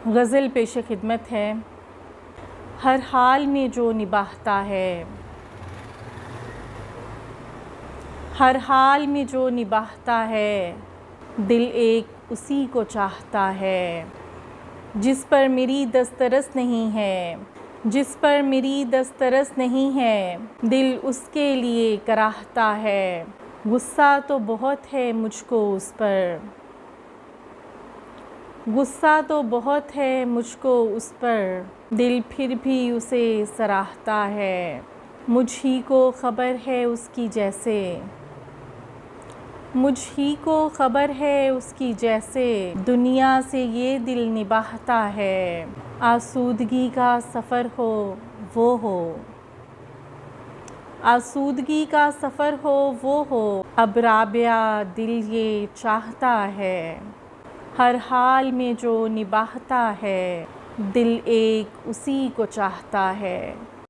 गज़ल पेश खिदमत है। हर हाल में जो निभाता है, हर हाल में जो निभाता है, दिल एक उसी को चाहता है। जिस पर मेरी दस्तरस नहीं है, जिस पर मेरी दस्तरस नहीं है, दिल उसके लिए कराहता है। गुस्सा तो बहुत है मुझको उस पर, गुस्सा तो बहुत है मुझको उस पर, दिल फिर भी उसे सराहता है। मुझ ही को खबर है उसकी जैसे, मुझ ही को खबर है उसकी जैसे, दुनिया से ये दिल निभाता है। आसूदगी का सफ़र हो वो हो, आसूदगी का सफ़र हो वो हो, अब राबिया दिल ये चाहता है। हर हाल में जो निभाता है, दिल एक उसी को चाहता है।